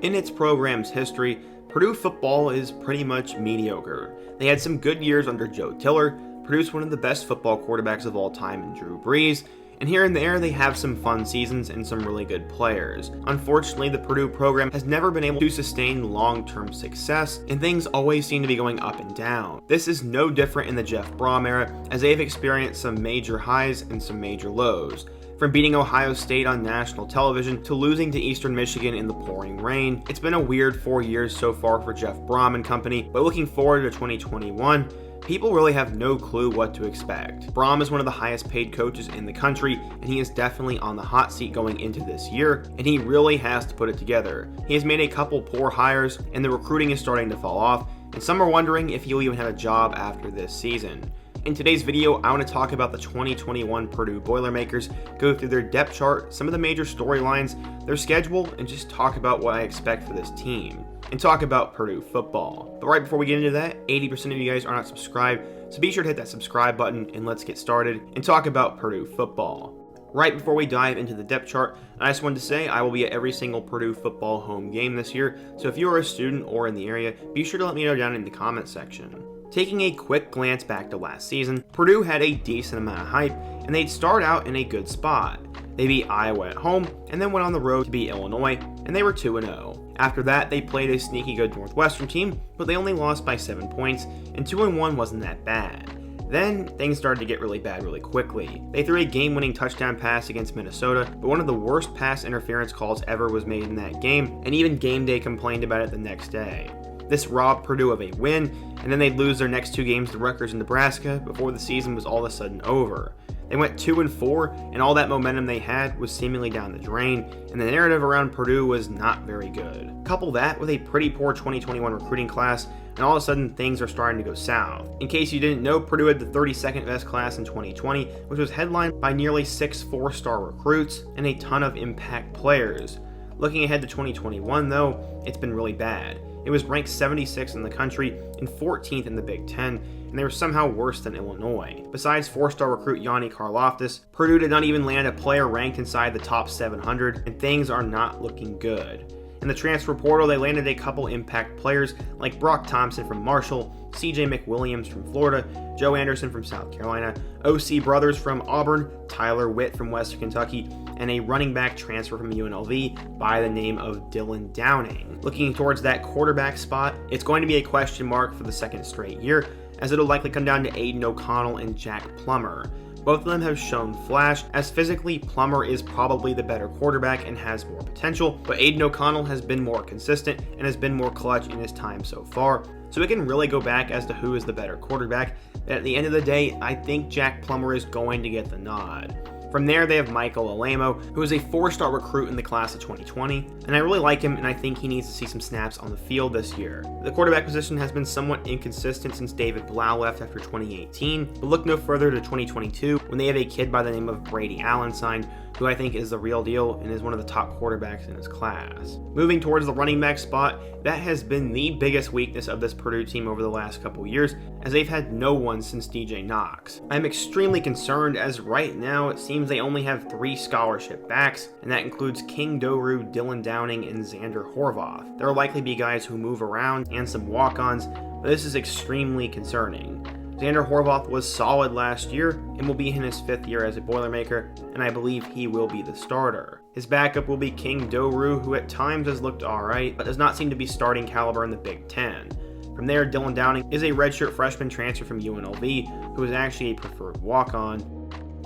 In its program's history, Purdue football is pretty much mediocre. They had some good years under Joe Tiller, produced one of the best football quarterbacks of all time in Drew Brees, and here and there they have some fun seasons and some really good players. Unfortunately, the Purdue program has never been able to sustain long-term success, and things always seem to be going up and down. This is no different in the Jeff Brom era, as they've experienced some major highs and some major lows. From beating Ohio State on national television to losing to Eastern Michigan in the pouring rain, it's been a weird 4 years so far for Jeff Brom and company, but looking forward to 2021, people really have no clue what to expect. Brom is one of the highest paid coaches in the country, and he is definitely on the hot seat going into this year, and he really has to put it together. He has made a couple poor hires, and the recruiting is starting to fall off, and some are wondering if he'll even have a job after this season. In today's video, I want to talk about the 2021 Purdue Boilermakers, go through their depth chart, some of the major storylines, their schedule, and just talk about what I expect for this team. And talk about Purdue football. But right before we get into that, 80% of you guys are not subscribed, so be sure to hit that subscribe button and let's get started and talk about Purdue football. Right before we dive into the depth chart, I just wanted to say I will be at every single Purdue football home game this year, so if you are a student or in the area, be sure to let me know down in the comments section. Taking a quick glance back to last season, Purdue had a decent amount of hype, and they'd start out in a good spot. They beat Iowa at home, and then went on the road to beat Illinois, and they were 2-0. After that, they played a sneaky good Northwestern team, but they only lost by 7 points, and 2-1 wasn't that bad. Then, things started to get really bad really quickly. They threw a game-winning touchdown pass against Minnesota, but one of the worst pass interference calls ever was made in that game, and even Game Day complained about it the next day. This robbed Purdue of a win, and then they'd lose their next 2 games to Rutgers and Nebraska before the season was all of a sudden over. They went 2-4, and all that momentum they had was seemingly down the drain, and the narrative around Purdue was not very good. Couple that with a pretty poor 2021 recruiting class, and all of a sudden things are starting to go south. In case you didn't know, Purdue had the 32nd best class in 2020, which was headlined by nearly 6 4-star recruits and a ton of impact players. Looking ahead to 2021 though, it's been really bad. It was ranked 76th in the country and 14th in the Big Ten, and they were somehow worse than Illinois. Besides 4-star recruit Yanni Karlaftis, Purdue did not even land a player ranked inside the top 700, and things are not looking good. In the transfer portal, they landed a couple impact players like Brock Thompson from Marshall, CJ McWilliams from Florida, Joe Anderson from South Carolina, OC Brothers from Auburn, Tyler Witt from Western Kentucky, and a running back transfer from UNLV by the name of Dylan Downing. Looking towards that quarterback spot, it's going to be a question mark for the second straight year, as it'll likely come down to Aiden O'Connell and Jack Plummer. Both of them have shown flash, as physically Plummer is probably the better quarterback and has more potential, but Aiden O'Connell has been more consistent and has been more clutch in his time so far, so it can really go back as to who is the better quarterback, but at the end of the day, I think Jack Plummer is going to get the nod. From there, they have Michael Alamo, who is a 4-star recruit in the class of 2020, and I really like him, and I think he needs to see some snaps on the field this year. The quarterback position has been somewhat inconsistent since David Blau left after 2018, but look no further to 2022 when they have a kid by the name of Brady Allen signed, who I think is the real deal and is one of the top quarterbacks in his class. Moving towards the running back spot, that has been the biggest weakness of this Purdue team over the last couple years, as they've had no one since DJ Knox. I'm extremely concerned, as right now it seems they only have 3 scholarship backs, and that includes King Doru, Dylan Downing, and Xander Horvath. There will likely be guys who move around and some walk-ons, but this is extremely concerning. Xander Horvath was solid last year and will be in his 5th year as a Boilermaker, and I believe he will be the starter. His backup will be King Doru, who at times has looked alright, but does not seem to be starting caliber in the Big Ten. From there, Dylan Downing is a redshirt freshman transfer from UNLV, who is actually a preferred walk-on.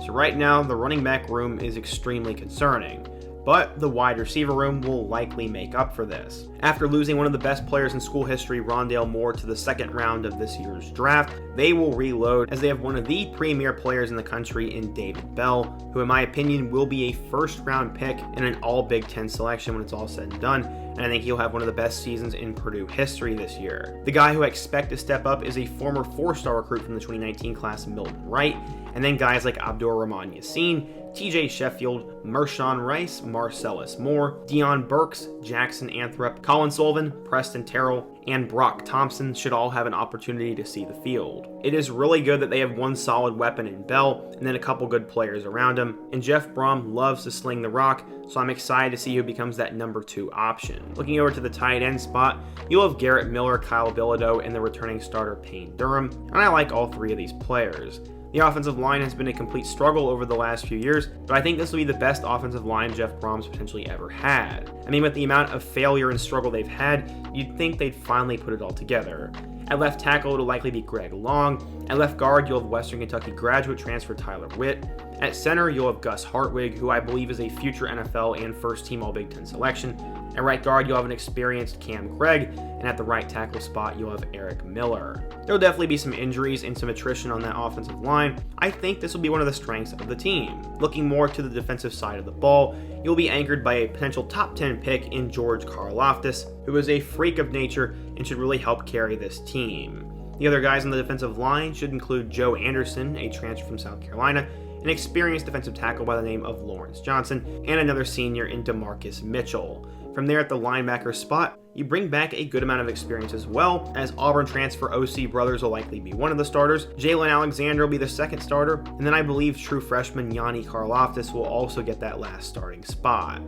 So right now, the running back room is extremely concerning, but the wide receiver room will likely make up for this. After losing one of the best players in school history, Rondale Moore, to the 2nd round of this year's draft, they will reload as they have one of the premier players in the country in David Bell, who in my opinion will be a 1st-round pick and an all Big Ten selection when it's all said and done, and I think he'll have one of the best seasons in Purdue history this year. The guy who I expect to step up is a former 4-star recruit from the 2019 class, Milton Wright, and then guys like Abdur Rahman Yassin, TJ Sheffield, Mershawn Rice, Marcellus Moore, Deion Burks, Jackson Anthrop, Colin Sullivan, Preston Terrell, and Brock Thompson should all have an opportunity to see the field. It is really good that they have one solid weapon in Bell and then a couple good players around him, and Jeff Brom loves to sling the rock, so I'm excited to see who becomes that number 2 option. Looking over to the tight end spot, you'll have Garrett Miller, Kyle Bilodeau, and the returning starter Payne Durham, and I like all 3 of these players. The offensive line has been a complete struggle over the last few years, but I think this will be the best offensive line Jeff Brom's potentially ever had. I mean, with the amount of failure and struggle they've had, you'd think they'd finally put it all together. At left tackle, it'll likely be Greg Long. At left guard, you'll have Western Kentucky graduate transfer Tyler Witt. At center, you'll have Gus Hartwig, who I believe is a future NFL and first-team All-Big Ten selection. At right guard, you'll have an experienced Cam Craig, and at the right tackle spot, you'll have Eric Miller. There'll definitely be some injuries and some attrition on that offensive line. I think this will be one of the strengths of the team. Looking more to the defensive side of the ball, you'll be anchored by a potential top 10 pick in George Karlaftis, who is a freak of nature and should really help carry this team. The other guys on the defensive line should include Joe Anderson, a transfer from South Carolina, an experienced defensive tackle by the name of Lawrence Johnson, and another senior in DeMarcus Mitchell. From there at the linebacker spot, you bring back a good amount of experience as well, as Auburn transfer OC Brothers will likely be one of the starters, Jalen Alexander will be the second starter, and then I believe true freshman Yanni Karlaftis will also get that last starting spot.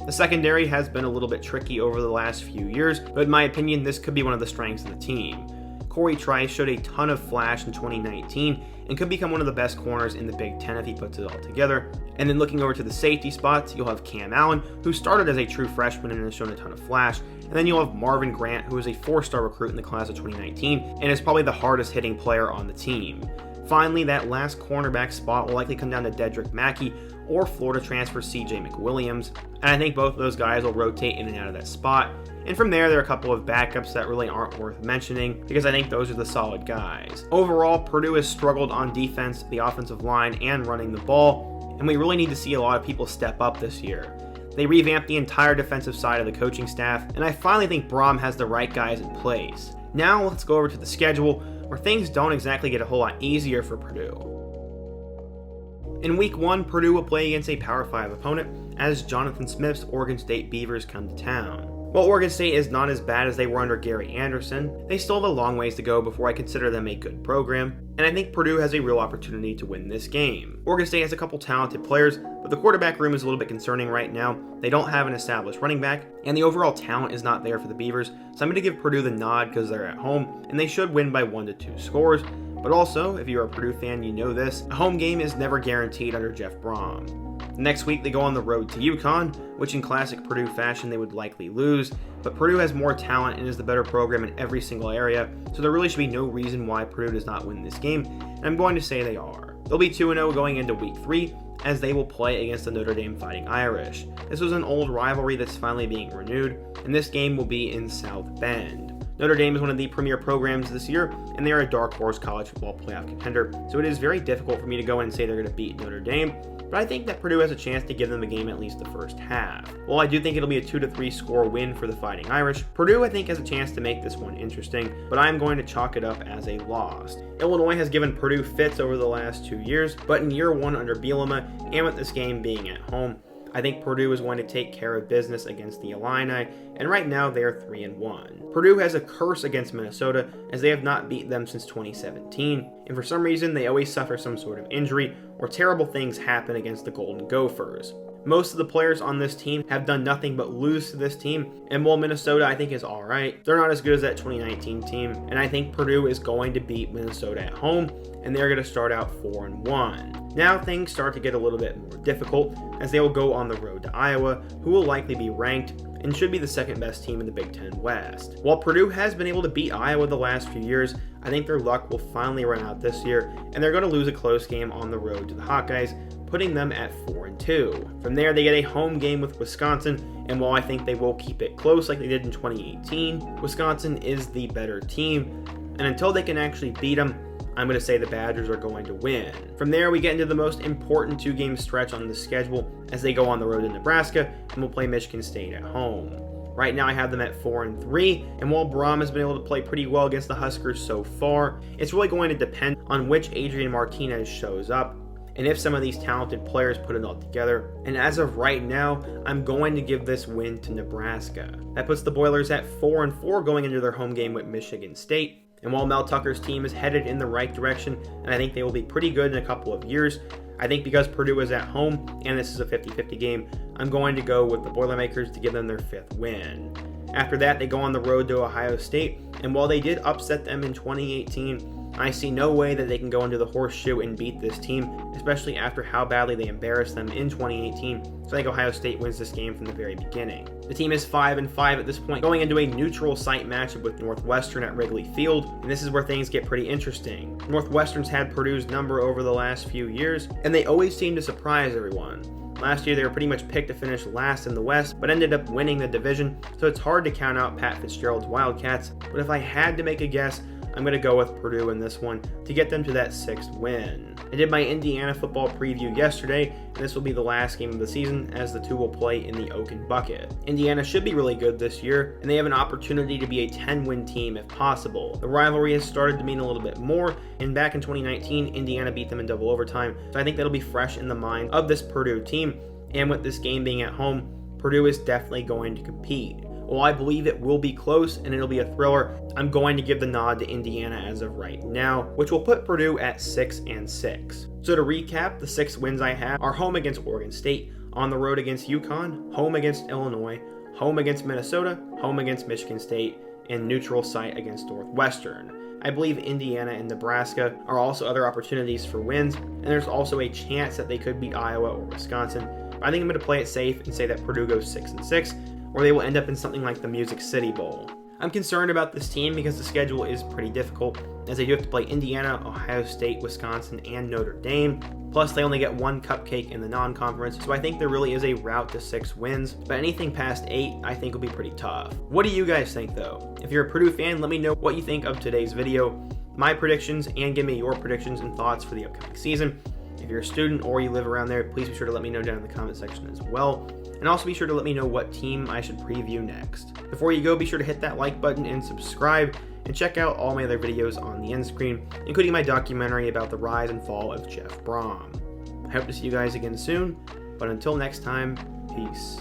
The secondary has been a little bit tricky over the last few years, but in my opinion, this could be one of the strengths of the team. Corey Trice showed a ton of flash in 2019 and could become one of the best corners in the Big Ten if he puts it all together. And then looking over to the safety spots, you'll have Cam Allen, who started as a true freshman and has shown a ton of flash. And then you'll have Marvin Grant, who is a 4-star recruit in the class of 2019 and is probably the hardest hitting player on the team. Finally, that last cornerback spot will likely come down to Dedrick Mackey or Florida transfer CJ McWilliams, and I think both of those guys will rotate in and out of that spot. And from there are a couple of backups that really aren't worth mentioning because I think those are the solid guys. Overall, Purdue has struggled on defense, the offensive line, and running the ball, and we really need to see a lot of people step up this year. They revamped the entire defensive side of the coaching staff, and I finally think Brom has the right guys in place. Now let's go over to the schedule, where things don't exactly get a whole lot easier for Purdue. In Week 1, Purdue will play against a Power 5 opponent as Jonathan Smith's Oregon State Beavers come to town. While Oregon State is not as bad as they were under Gary Anderson, they still have a long ways to go before I consider them a good program, and I think Purdue has a real opportunity to win this game. Oregon State has a couple talented players, but the quarterback room is a little bit concerning right now. They don't have an established running back, and the overall talent is not there for the Beavers, so I'm going to give Purdue the nod because they're at home, and they should win by 1 to 2 scores. But also, if you're a Purdue fan, you know this, a home game is never guaranteed under Jeff Brom. Next week, they go on the road to UConn, which in classic Purdue fashion they would likely lose, but Purdue has more talent and is the better program in every single area, so there really should be no reason why Purdue does not win this game, and I'm going to say they are. They'll be 2-0 going into Week 3, as they will play against the Notre Dame Fighting Irish. This was an old rivalry that's finally being renewed, and this game will be in South Bend. Notre Dame is one of the premier programs this year, and they are a dark horse college football playoff contender, so it is very difficult for me to go in and say they're going to beat Notre Dame, but I think that Purdue has a chance to give them a game at least the first half. While I do think it'll be a 2 to 3 score win for the Fighting Irish, Purdue I think has a chance to make this one interesting, but I'm going to chalk it up as a loss. Illinois has given Purdue fits over the last 2 years, but in year 1 under Bielema, and with this game being at home, I think Purdue is going to take care of business against the Illini, and right now they are 3-1. Purdue has a curse against Minnesota as they have not beat them since 2017, and for some reason they always suffer some sort of injury or terrible things happen against the Golden Gophers. Most of the players on this team have done nothing but lose to this team, and while Minnesota I think is alright, they're not as good as that 2019 team, and I think Purdue is going to beat Minnesota at home, and they're going to start out 4-1. Now things start to get a little bit more difficult as they will go on the road to Iowa, who will likely be ranked and should be the second best team in the Big Ten West. While Purdue has been able to beat Iowa the last few years, I think their luck will finally run out this year, and they're going to lose a close game on the road to the Hawkeyes, putting them at 4-2. From there, they get a home game with Wisconsin, and while I think they will keep it close like they did in 2018, Wisconsin is the better team, and until they can actually beat them, I'm going to say the Badgers are going to win. From there, we get into the most important 2-game stretch on the schedule as they go on the road to Nebraska and will play Michigan State at home. Right now, I have them at 4-3, and while Brom has been able to play pretty well against the Huskers so far, it's really going to depend on which Adrian Martinez shows up, and if some of these talented players put it all together. And as of right now, I'm going to give this win to Nebraska. That puts the Boilers at 4-4 going into their home game with Michigan State. And while Mel Tucker's team is headed in the right direction, and I think they will be pretty good in a couple of years, I think because Purdue is at home, and this is a 50-50 game, I'm going to go with the Boilermakers to give them their 5th win. After that, they go on the road to Ohio State, and while they did upset them in 2018, I see no way that they can go into the horseshoe and beat this team, especially after how badly they embarrassed them in 2018, so I think Ohio State wins this game from the very beginning. The team is 5-5 at this point, going into a neutral site matchup with Northwestern at Wrigley Field, and this is where things get pretty interesting. Northwestern's had Purdue's number over the last few years, and they always seem to surprise everyone. Last year, they were pretty much picked to finish last in the West, but ended up winning the division, so it's hard to count out Pat Fitzgerald's Wildcats. But if I had to make a guess, I'm going to go with Purdue in this one to get them to that 6th win. I did my Indiana football preview yesterday, and this will be the last game of the season as the two will play in the Oaken Bucket. Indiana should be really good this year, and they have an opportunity to be a 10-win team if possible. The rivalry has started to mean a little bit more, and back in 2019, Indiana beat them in double overtime, so I think that'll be fresh in the mind of this Purdue team, and with this game being at home, Purdue is definitely going to compete. While I believe it will be close and it'll be a thriller, I'm going to give the nod to Indiana as of right now, which will put Purdue at 6-6. So to recap, the 6 wins I have are home against Oregon State, on the road against UConn, home against Illinois, home against Minnesota, home against Michigan State, and neutral site against Northwestern. I believe Indiana and Nebraska are also other opportunities for wins, and there's also a chance that they could beat Iowa or Wisconsin. But I think I'm going to play it safe and say that Purdue goes 6-6, or they will end up in something like the Music City Bowl. I'm concerned about this team because the schedule is pretty difficult, as they do have to play Indiana, Ohio State, Wisconsin, and Notre Dame. Plus, they only get 1 cupcake in the non-conference, so I think there really is a route to 6 wins, but anything past 8 I think will be pretty tough. What do you guys think though? If you're a Purdue fan, let me know what you think of today's video, my predictions, and give me your predictions and thoughts for the upcoming season. If you're a student or you live around there, please be sure to let me know down in the comment section as well. And also be sure to let me know what team I should preview next. Before you go, be sure to hit that like button and subscribe, and check out all my other videos on the end screen, including my documentary about the rise and fall of Jeff Brom. I hope to see you guys again soon, but until next time, peace.